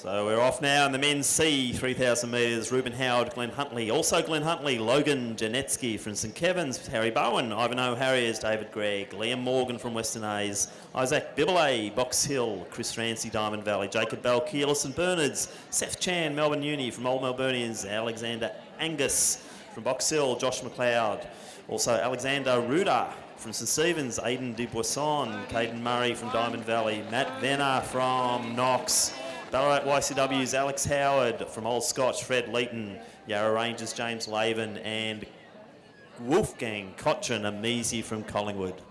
So we're off now in the men's C, 3,000 metres. Ruben Howard, Glenn Huntley. Also Glenn Huntley, Logan Janetsky from St Kevin's, Harry Bowen, Ivanhoe Harriers, David Gregg, Liam Morgan from Western A's, Isaac Bibelay, Box Hill, Chris Rancy, Diamond Valley, Jacob Bell, Kearless and Bernards, Seth Chan, Melbourne Uni from Old Melburnians, Alexander Angus from Box Hill, Josh McLeod. Also Alexander Ruda from St Stephen's, Aidan Dubuisson, Caden Murray from Diamond Valley, Matt Venner from Knox, Ballarat YCW's Alex Howard from Old Scotch, Fred Leeton, Yarra Rangers James Laven, and Wolfgang Cochin Amesi from Collingwood.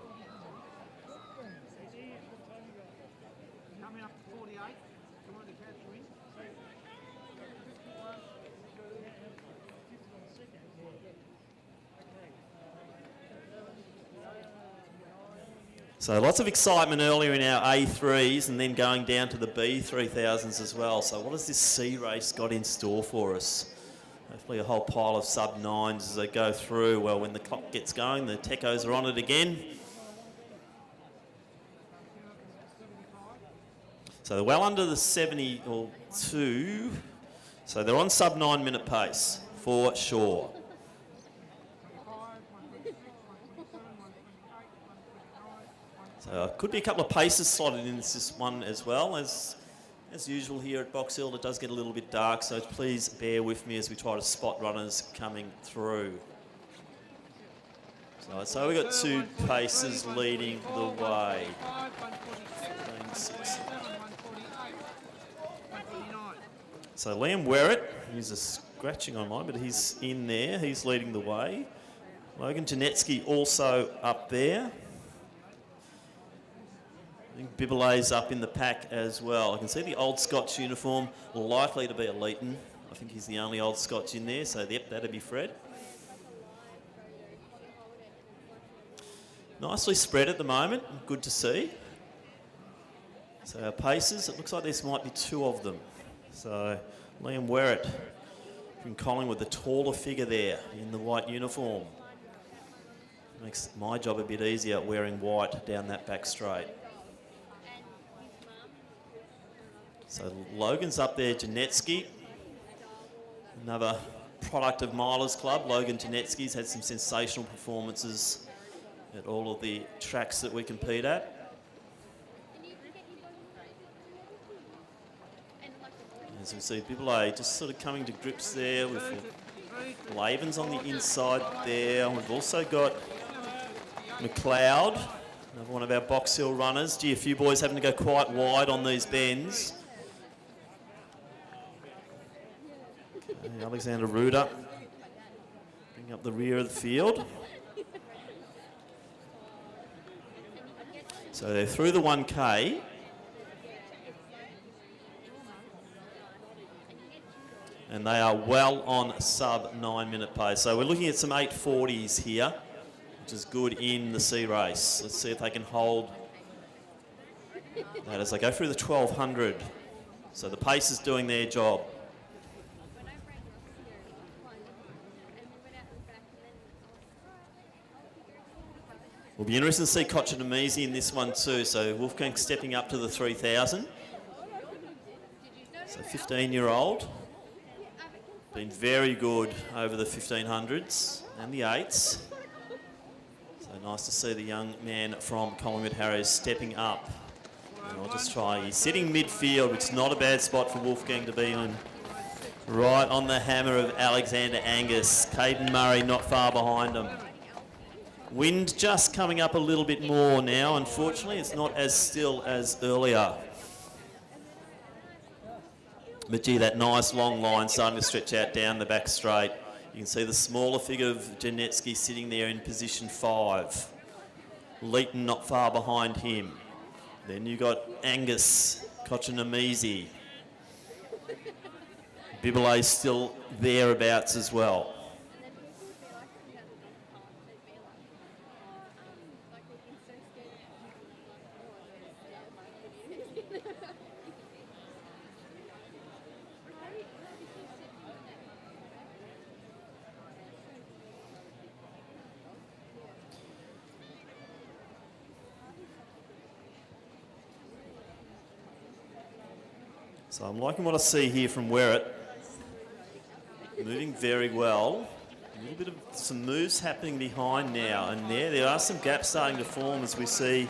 So lots of excitement earlier in our A3s and then going down to the B3000s as well. So what has this C race got in store for us? Hopefully a whole pile of sub-9s as they go through. Well, when the clock gets going, the techos are on it again. So they're well under the 72. So they're on sub-9 minute pace for sure. Could be a couple of paces slotted in this one as well. As usual here at Box Hill, it does get a little bit dark, so please bear with me as we try to spot runners coming through. So we've got two paces leading the way. 15, so Liam Werrett, he's a scratching on mine, but he's in there. He's leading the way. Logan Janetsky also up there. I think Bibelay's up in the pack as well. I can see the Old Scotch uniform, likely to be a Leeton. I think he's the only Old Scotch in there, so yep, that'd be Fred. Nicely spread at the moment, good to see. So our paces, it looks like this might be two of them. So Liam Werrett from Collingwood, the taller figure there in the white uniform. Makes my job a bit easier wearing white down that back straight. So Logan's up there, Janetsky, another product of Milers Club. Logan Janetsky's had some sensational performances at all of the tracks that we compete at. As we see Bibelay just sort of coming to grips there with Laven's on the inside there. We've also got McLeod, another one of our Box Hill runners. Gee, a few boys having to go quite wide on these bends. Alexander Ruda bring up the rear of the field. So they're through the 1K. And they are well on sub-9 minute pace. So we're looking at some 840s here, which is good in the C race. Let's see if they can hold that as they go through the 1200. So the pace is doing their job. Will be interesting to see Cochin Amesi in this one too. So Wolfgang stepping up to the 3000. So 15-year-old. Been very good over the 1500s and the 8s. So nice to see the young man from Collingwood Harriers stepping up. And I'll just try. He's sitting midfield, which is not a bad spot for Wolfgang to be on. Right on the hammer of Alexander Angus. Caden Murray not far behind him. Wind just coming up a little bit more now. Unfortunately, it's not as still as earlier. But gee, that nice long line starting to stretch out down the back straight. You can see the smaller figure of Janetsky sitting there in position 5. Leeton not far behind him. Then you got Angus, Cochin Amesi. Bibelay still thereabouts as well. So I'm liking what I see here from Werrett. Moving very well. A little bit of some moves happening behind now, and there are some gaps starting to form as we see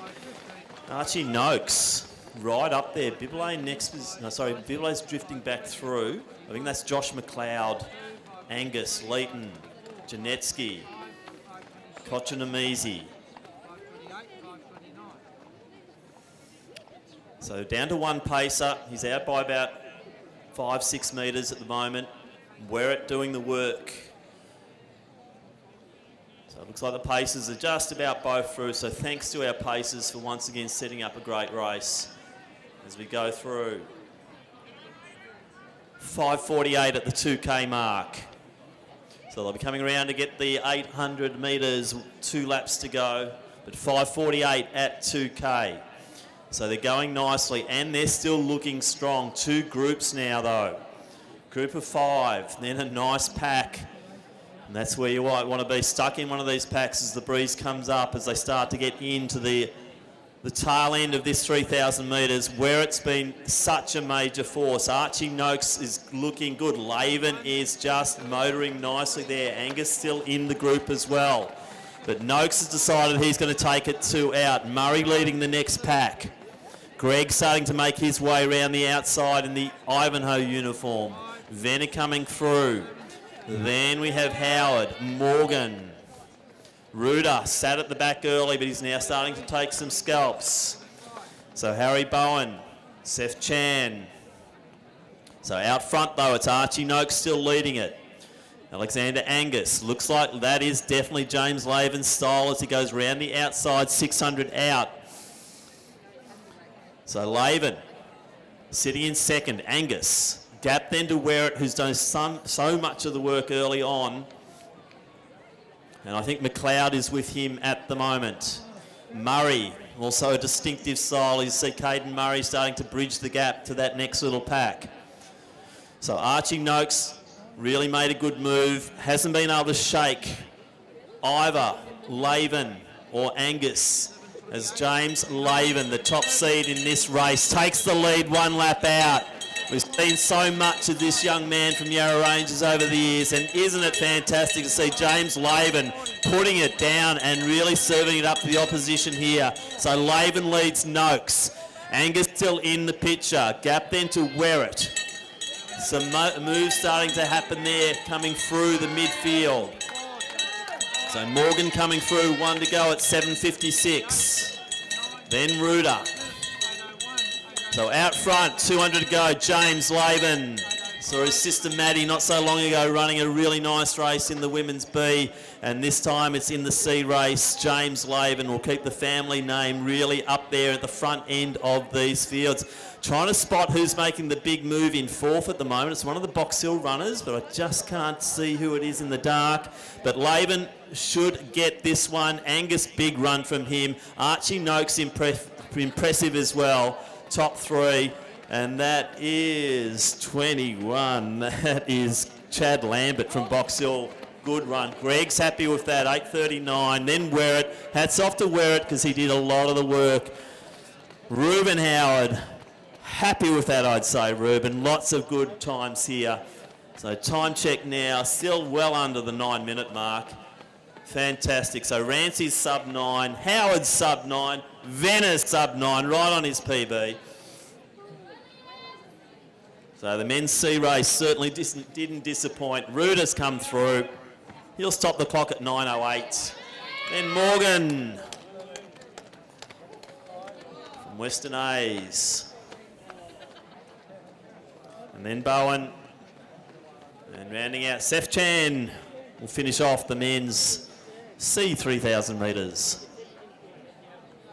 Archie Noakes right up there. Biblay's drifting back through. I think that's Josh McLeod, Angus, Leighton, Janetsky, Kochanamisi. So down to one pacer. He's out by about 5-6 metres at the moment. Werrett doing the work. So it looks like the pacers are just about both through. So thanks to our pacers for once again setting up a great race as we go through. 5:48 at the 2K mark. So they'll be coming around to get the 800 metres, 2 laps to go. But 5:48 at 2K. So they're going nicely and they're still looking strong. 2 groups now though. Group of 5, then a nice pack. And that's where you might want to be, stuck in one of these packs as the breeze comes up, as they start to get into the tail end of this 3,000 metres, where it's been such a major force. Archie Noakes is looking good. Laven is just motoring nicely there. Angus still in the group as well. But Noakes has decided he's going to take it 2 out. Murray leading the next pack. Greg starting to make his way around the outside in the Ivanhoe uniform. Venner coming through. Then we have Howard, Morgan. Ruder sat at the back early, but he's now starting to take some scalps. So Harry Bowen, Seth Chan. So out front though, it's Archie Noakes still leading it. Alexander Angus, looks like that is definitely James Laven's style as he goes round the outside, 600 out. So Laven sitting in second, Angus. Gap then to Werrett, who's done so much of the work early on. And I think McLeod is with him at the moment. Murray, also a distinctive style. You see Caden Murray starting to bridge the gap to that next little pack. So Archie Noakes really made a good move. Hasn't been able to shake either Laven or Angus, as James Laven, the top seed in this race, takes the lead 1 lap out. We've seen so much of this young man from Yarra Ranges over the years, and isn't it fantastic to see James Laven putting it down and really serving it up to the opposition here. So Laven leads Noakes. Angus still in the picture. Gap then to Werrett. Some moves starting to happen there, coming through the midfield. So Morgan coming through, 1 to go at 7:56. Then Ruder. So out front, 200 to go, James Laven. Saw his sister Maddie not so long ago running a really nice race in the Women's B, and this time it's in the C race. James Laven will keep the family name really up there at the front end of these fields. Trying to spot who's making the big move in 4th at the moment. It's one of the Box Hill runners, but I just can't see who it is in the dark. But Laven should get this one. Angus, big run from him. Archie Noakes impressive as well. Top 3, and that is 21. That is Chad Lambert from Box Hill. Good run. Greg's happy with that, 8:39. Then Werrett. Hats off to Werrett because he did a lot of the work. Reuben Howard. Happy with that, I'd say, Reuben. Lots of good times here. So time check now, still well under the 9-minute mark. Fantastic. So Rancey's sub-9, Howard's sub-9, Venner's sub-9, right on his PB. So the men's C race certainly didn't disappoint. Ruder's come through. He'll stop the clock at 9:08. Then Morgan from Western A's. And then Bowen. And rounding out, Seth Chan will finish off the men's C 3,000 metres.